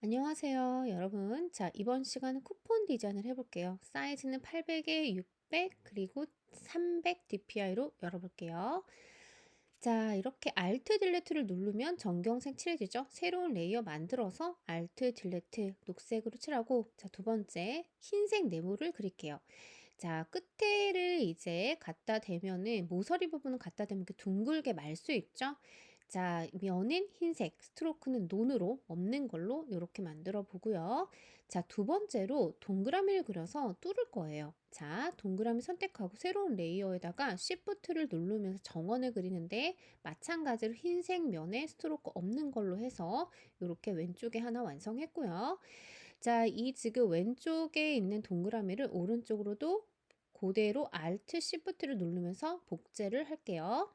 안녕하세요, 여러분. 자, 이번 시간은 쿠폰 디자인을 해볼게요. 사이즈는 800에 600, 그리고 300 DPI로 열어볼게요. 자, 이렇게 Alt 딜레트를 누르면 전경색 칠해지죠? 새로운 레이어 만들어서 Alt 딜레트 녹색으로 칠하고, 자, 두 번째, 흰색 네모를 그릴게요. 자, 끝에를 이제 갖다 대면은, 모서리 부분은 갖다 대면 이렇게 둥글게 말 수 있죠? 자, 면은 흰색, 스트로크는 논으로 없는 걸로 이렇게 만들어 보고요. 자, 두 번째로 동그라미를 그려서 뚫을 거예요. 자, 동그라미 선택하고 새로운 레이어에다가 Shift를 누르면서 정원을 그리는데 마찬가지로 흰색 면에 스트로크 없는 걸로 해서 이렇게 왼쪽에 하나 완성했고요. 자, 이 지금 왼쪽에 있는 동그라미를 오른쪽으로도 그대로 Alt Shift를 누르면서 복제를 할게요.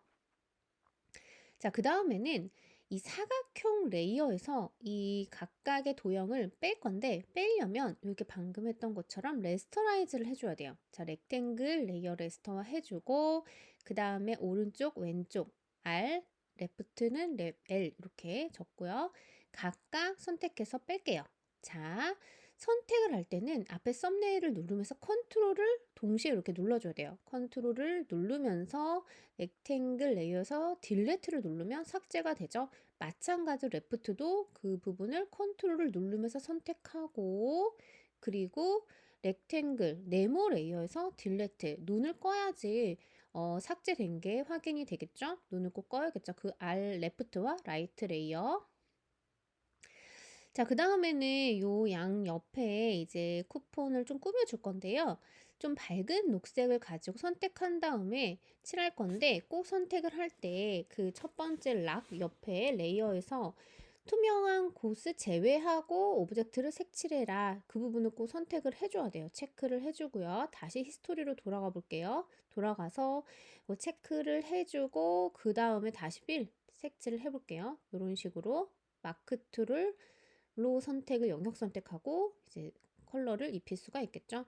자, 그 다음에는 이 사각형 레이어에서 이 각각의 도형을 뺄 건데, 빼려면 이렇게 방금 했던 것처럼 레스터라이즈를 해줘야 돼요. 자, 렉탱글 레이어 레스터화 해주고, 그 다음에 오른쪽, 왼쪽, R, 레프트는 L 이렇게 적고요. 각각 선택해서 뺄게요. 자, 선택을 할 때는 앞에 썸네일을 누르면서 컨트롤을 동시에 이렇게 눌러줘야 돼요. 컨트롤을 누르면서 렉탱글 레이어에서 딜레트를 누르면 삭제가 되죠. 마찬가지로 레프트도 그 부분을 컨트롤을 누르면서 선택하고, 그리고 렉탱글 네모 레이어에서 딜레트 눈을 꺼야지 삭제된 게 확인이 되겠죠. 눈을 꼭 꺼야겠죠. 그 R 레프트와 라이트 레이어. 자, 그 다음에는 요 양 옆에 이제 쿠폰을 좀 꾸며줄 건데요. 좀 밝은 녹색을 가지고 선택한 다음에 칠할 건데, 꼭 선택을 할 때 그 첫 번째 락 옆에 레이어에서 투명한 곳을 제외하고 오브젝트를 색칠해라. 그 부분을 꼭 선택을 해줘야 돼요. 체크를 해주고요. 다시 히스토리로 돌아가 볼게요. 돌아가서 뭐 체크를 해주고 그 다음에 다시 필 색칠을 해볼게요. 이런 식으로 마크 툴을 로 선택을 영역 선택하고 이제 컬러를 입힐 수가 있겠죠.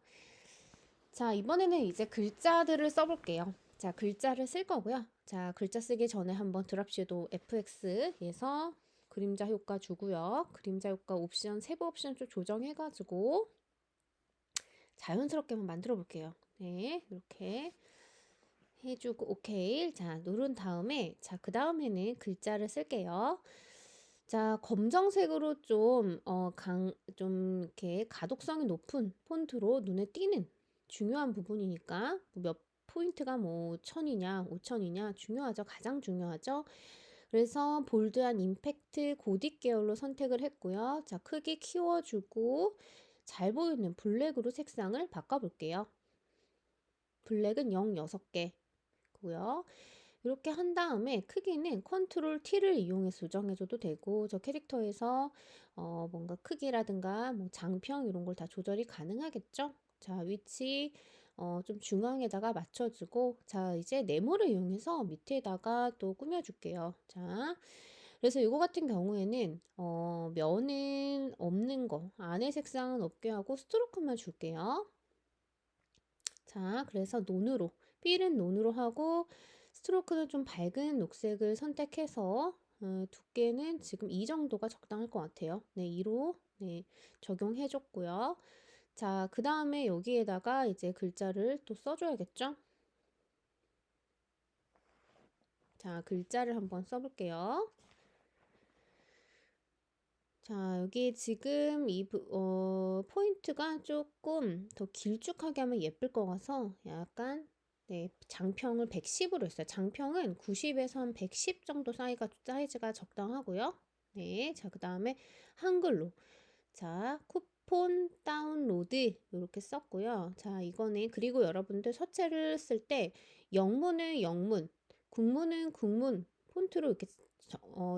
자, 이번에는 이제 글자들을 써볼게요. 자, 글자를 쓸 거고요. 자, 글자 쓰기 전에 한번 드랍 섀도우 FX에서 그림자 효과 주고요. 그림자 효과 옵션, 세부 옵션 좀 조정해가지고 자연스럽게만 만들어 볼게요. 네, 이렇게 해주고 오케이. 자, 누른 다음에 자, 그 다음에는 글자를 쓸게요. 자, 검정색으로 좀 이렇게 가독성이 높은 폰트로 눈에 띄는 중요한 부분이니까 몇 포인트가 뭐 1000이냐 5000이냐 중요하죠. 가장 중요하죠. 그래서 볼드한 임팩트 고딕 계열로 선택을 했고요. 자, 크기 키워주고 잘 보이는 블랙으로 색상을 바꿔볼게요. 블랙은 6개 고요. 이렇게 한 다음에 크기는 컨트롤 T를 이용해서 조정해줘도 되고, 저 캐릭터에서 뭔가 크기라든가 뭐 장평 이런 걸 다 조절이 가능하겠죠. 자, 위치 좀 중앙에다가 맞춰주고, 자, 이제 네모를 이용해서 밑에다가 또 꾸며줄게요. 자, 그래서 이거 같은 경우에는 면은 없는 거, 안에 색상은 없게 하고 스트로크만 줄게요. 자, 그래서 논으로, 필은 논으로 하고 스트로크는 좀 밝은 녹색을 선택해서 두께는 지금 이 정도가 적당할 것 같아요. 네, 2로 네, 적용해줬고요. 자, 그 다음에 여기에다가 이제 글자를 또 써줘야겠죠? 자, 글자를 한번 써볼게요. 자, 여기 지금 포인트가 조금 더 길쭉하게 하면 예쁠 것 같아서 약간 네, 장평을 110으로 했어요. 장평은 90에서 한 110 정도 사이즈가 적당하고요. 네, 자, 그 다음에 한글로. 자, 쿠폰 다운로드 이렇게 썼고요. 자, 이거는 그리고 여러분들 서체를 쓸 때 영문은 영문, 국문은 국문 폰트로 이렇게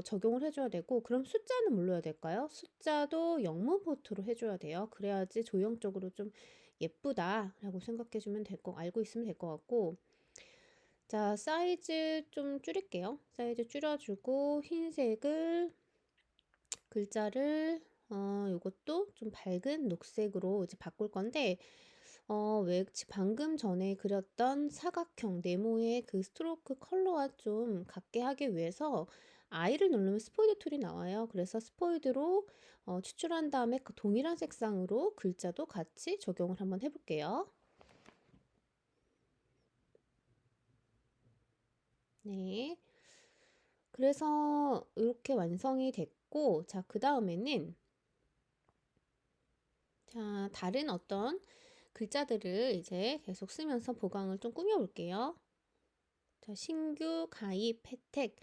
적용을 해줘야 되고, 그럼 숫자는 뭘로 해야 될까요? 숫자도 영문 폰트로 해줘야 돼요. 그래야지 조형적으로 좀 예쁘다라고 생각해주면 알고 있으면 될 것 같고, 자, 사이즈 좀 줄일게요. 사이즈 줄여주고, 흰색을, 글자를, 요것도 좀 밝은 녹색으로 이제 바꿀 건데, 왜 방금 전에 그렸던 사각형 네모의 그 스트로크 컬러와 좀 같게 하기 위해서 I를 누르면 스포이드 툴이 나와요. 그래서 스포이드로 추출한 다음에 그 동일한 색상으로 글자도 같이 적용을 한번 해볼게요. 네. 그래서 이렇게 완성이 됐고, 자, 그 다음에는 자, 다른 어떤 글자들을 이제 계속 쓰면서 보강을 좀 꾸며볼게요. 자, 신규, 가입, 혜택.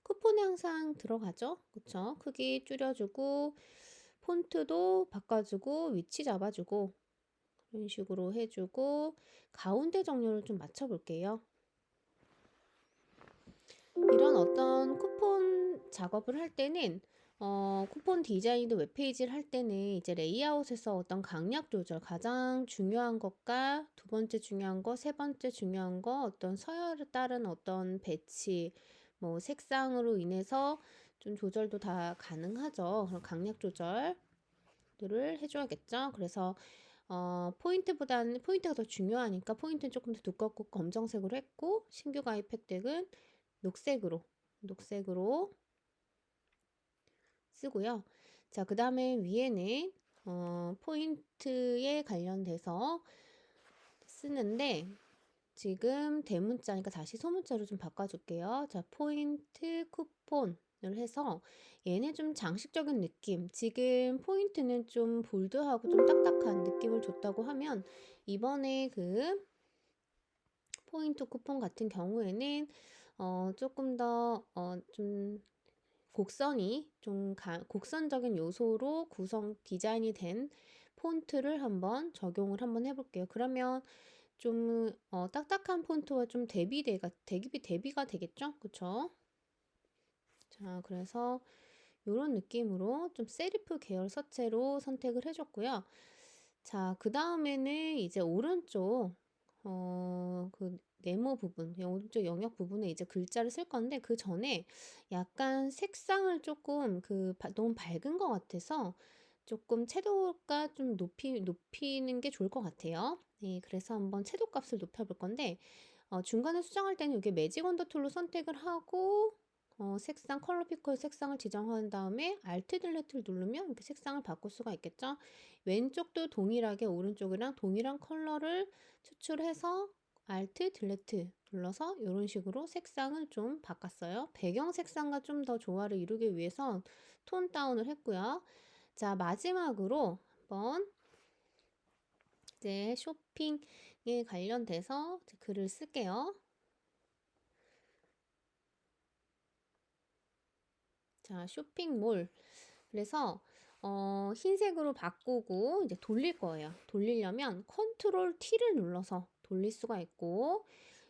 쿠폰에 항상 들어가죠? 그쵸? 크기 줄여주고, 폰트도 바꿔주고, 위치 잡아주고, 이런 식으로 해주고, 가운데 정렬을 좀 맞춰볼게요. 이런 어떤 쿠폰 작업을 할 때는 쿠폰 디자인도 웹페이지를 할 때는 이제 레이아웃에서 어떤 강약 조절, 가장 중요한 것과 두 번째 중요한 거, 세 번째 중요한 거, 어떤 서열에 따른 어떤 배치, 뭐 색상으로 인해서 좀 조절도 다 가능하죠. 그런 강약 조절들을 해줘야겠죠. 그래서 포인트보다는 포인트가 더 중요하니까 포인트는 조금 더 두껍고 검정색으로 했고, 신규 가입 혜택은 녹색으로 쓰고요. 자, 그 다음에 위에는 포인트에 관련돼서 쓰는데 지금 대문자니까 다시 소문자로 좀 바꿔줄게요. 자, 포인트 쿠폰을 해서 얘는 좀 장식적인 느낌, 지금 포인트는 좀 볼드하고 좀 딱딱한 느낌을 줬다고 하면 이번에 그 포인트 쿠폰 같은 경우에는 조금 더 좀 곡선적인 요소로 구성 디자인이 된 폰트를 한번 적용을 한번 해볼게요. 그러면 좀 딱딱한 폰트와 좀 대비가 되겠죠? 그쵸? 자, 그래서 이런 느낌으로 좀 세리프 계열 서체로 선택을 해줬고요. 자, 그 다음에는 이제 오른쪽 그 네모 부분, 오른쪽 영역 부분에 이제 글자를 쓸 건데 그 전에 약간 색상을 조금 너무 밝은 것 같아서 조금 채도가 좀 높이는 게 좋을 것 같아요. 네, 그래서 한번 채도 값을 높여볼 건데 중간에 수정할 때는 이게 매직 언더 툴로 선택을 하고 색상 컬러 피커의 색상을 지정한 다음에 Alt 딜레트를 누르면 이렇게 색상을 바꿀 수가 있겠죠. 왼쪽도 동일하게 오른쪽이랑 동일한 컬러를 추출해서 Alt 딜레트 눌러서 이런 식으로 색상을 좀 바꿨어요. 배경 색상과 좀 더 조화를 이루기 위해서 톤 다운을 했고요. 자, 마지막으로 한번 이제 쇼핑에 관련돼서 글을 쓸게요. 자, 쇼핑몰. 그래서 흰색으로 바꾸고 이제 돌릴 거예요. 돌리려면 컨트롤 T를 눌러서 돌릴 수가 있고,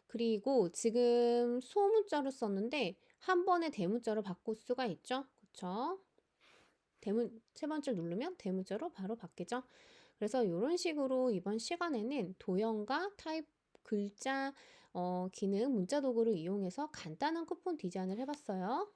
그리고 지금 소문자로 썼는데 한 번에 대문자로 바꿀 수가 있죠. 그쵸? 세 번째 누르면 대문자로 바로 바뀌죠. 그래서 이런 식으로 이번 시간에는 도형과 타입 글자 기능 문자 도구를 이용해서 간단한 쿠폰 디자인을 해봤어요.